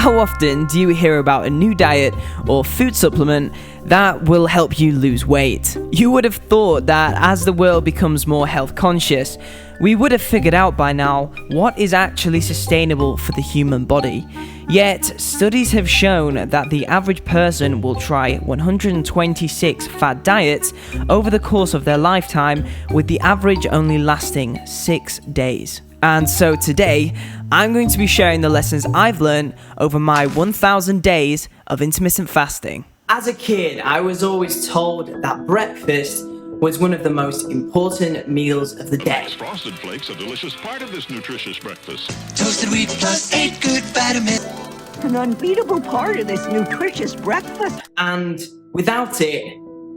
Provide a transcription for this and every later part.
How often do you hear about a new diet or food supplement that will help you lose weight? You would have thought that as the world becomes more health conscious, we would have figured out by now what is actually sustainable for the human body. Yet, studies have shown that the average person will try 126 fad diets over the course of their lifetime, with the average only lasting 6 days. And so today, I'm going to be sharing the lessons I've learned over my 1,000 days of intermittent fasting. As a kid, I was always told that breakfast was one of the most important meals of the day. Frosted Flakes, a delicious part of this nutritious breakfast. Toasted wheat plus 8 good vitamins. An unbeatable part of this nutritious breakfast. And without it,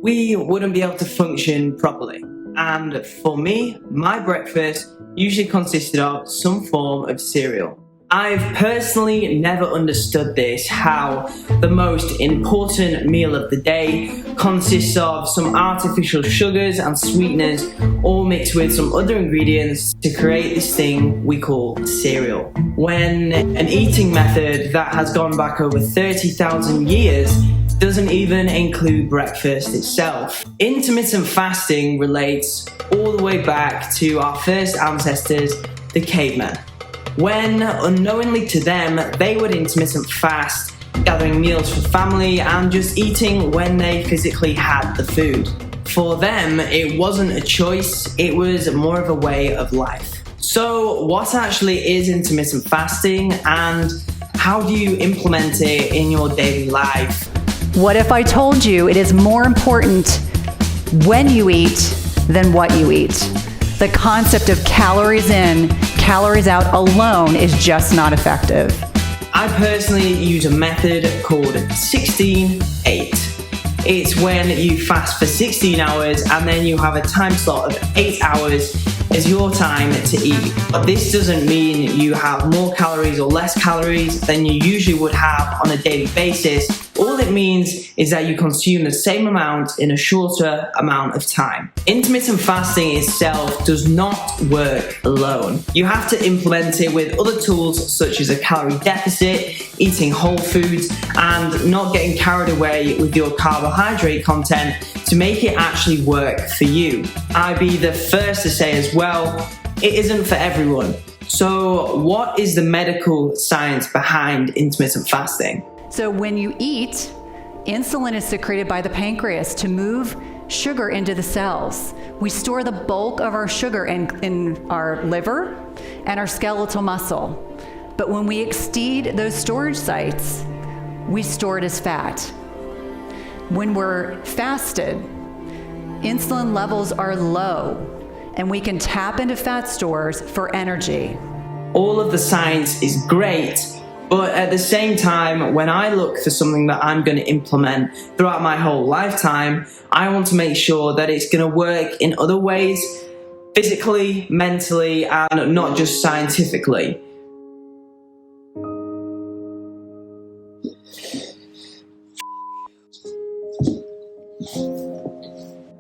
we wouldn't be able to function properly. And for me, my breakfast usually consisted of some form of cereal. I've personally never understood this, how the most important meal of the day consists of some artificial sugars and sweeteners all mixed with some other ingredients to create this thing we call cereal. When an eating method that has gone back over 30,000 years doesn't even include breakfast itself. Intermittent fasting relates all the way back to our first ancestors, the cavemen. When, unknowingly to them, they would intermittent fast, gathering meals for family and just eating when they physically had the food. For them, it wasn't a choice, it was more of a way of life. So what actually is intermittent fasting, and how do you implement it in your daily life? What if I told you it is more important when you eat than what you eat? The concept of calories in, calories out alone is just not effective. I personally use a method called 16-8. It's when you fast for 16 hours and then you have a time slot of 8 hours as your time to eat. But this doesn't mean you have more calories or less calories than you usually would have on a daily basis. All it means is that you consume the same amount in a shorter amount of time. Intermittent fasting itself does not work alone. You have to implement it with other tools such as a calorie deficit, eating whole foods, and not getting carried away with your carbohydrate content to make it actually work for you. I'd be the first to say as well, it isn't for everyone. So what is the medical science behind intermittent fasting? So when you eat, insulin is secreted by the pancreas to move sugar into the cells. We store the bulk of our sugar in our liver and our skeletal muscle. But when we exceed those storage sites, we store it as fat. When we're fasted, insulin levels are low, and we can tap into fat stores for energy. All of the science is great, but at the same time, when I look for something that I'm going to implement throughout my whole lifetime, I want to make sure that it's going to work in other ways, physically, mentally, and not just scientifically.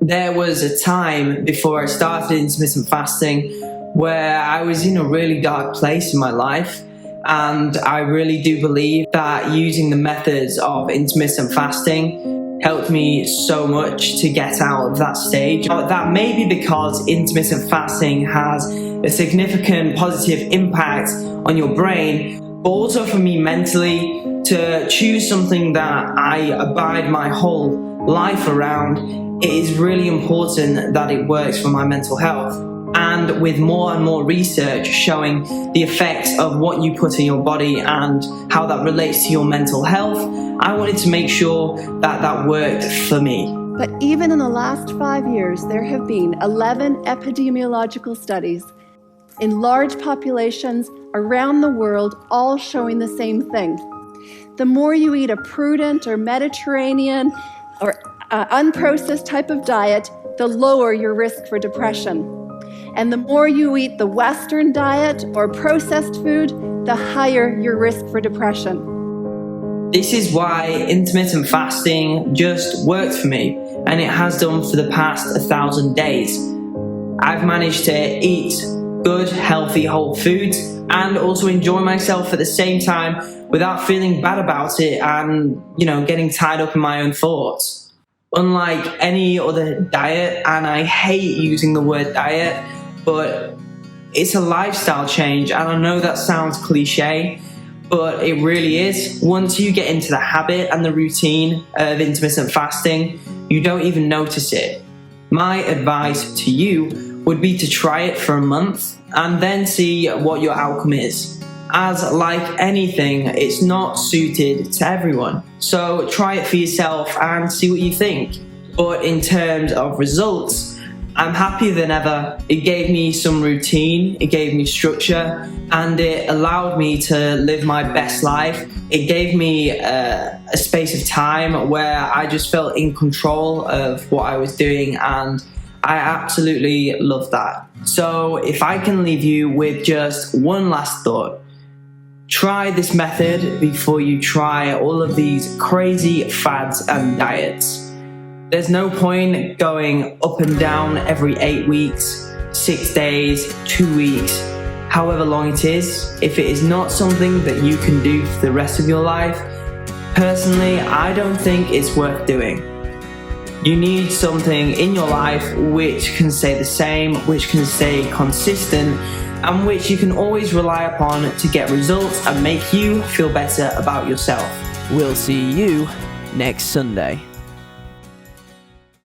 There was a time before I started intermittent fasting where I was in a really dark place in my life, and I really do believe that using the methods of intermittent fasting helped me so much to get out of that stage. That may be because intermittent fasting has a significant positive impact on your brain, but also for me mentally, to choose something that I abide my whole life around. It is really important that it works for my mental health. And with more and more research showing the effects of what you put in your body and how that relates to your mental health, I wanted to make sure that that worked for me. But even in the last 5 years, there have been 11 epidemiological studies in large populations around the world, all showing the same thing. The more you eat a prudent or Mediterranean or unprocessed type of diet, the lower your risk for depression. And the more you eat the Western diet or processed food, the higher your risk for depression. This is why intermittent fasting just worked for me, and it has done for the past 1,000 days. I've managed to eat good, healthy, whole foods and also enjoy myself at the same time without feeling bad about it and, getting tied up in my own thoughts. Unlike any other diet, and I hate using the word diet, but it's a lifestyle change, and I know that sounds cliche, but it really is. Once you get into the habit and the routine of intermittent fasting, you don't even notice it. My advice to you would be to try it for a month and then see what your outcome is. As like anything, it's not suited to everyone. So try it for yourself and see what you think. But in terms of results, I'm happier than ever. It gave me some routine, it gave me structure, and it allowed me to live my best life. It gave me a space of time where I just felt in control of what I was doing, and I absolutely love that. So if I can leave you with just one last thought, try this method before you try all of these crazy fads and diets. There's no point going up and down every 8 weeks, 6 days, 2 weeks, however long it is. If it is not something that you can do for the rest of your life, personally, I don't think it's worth doing. You need something in your life which can stay the same, which can stay consistent, and which you can always rely upon to get results and make you feel better about yourself. We'll see you next Sunday.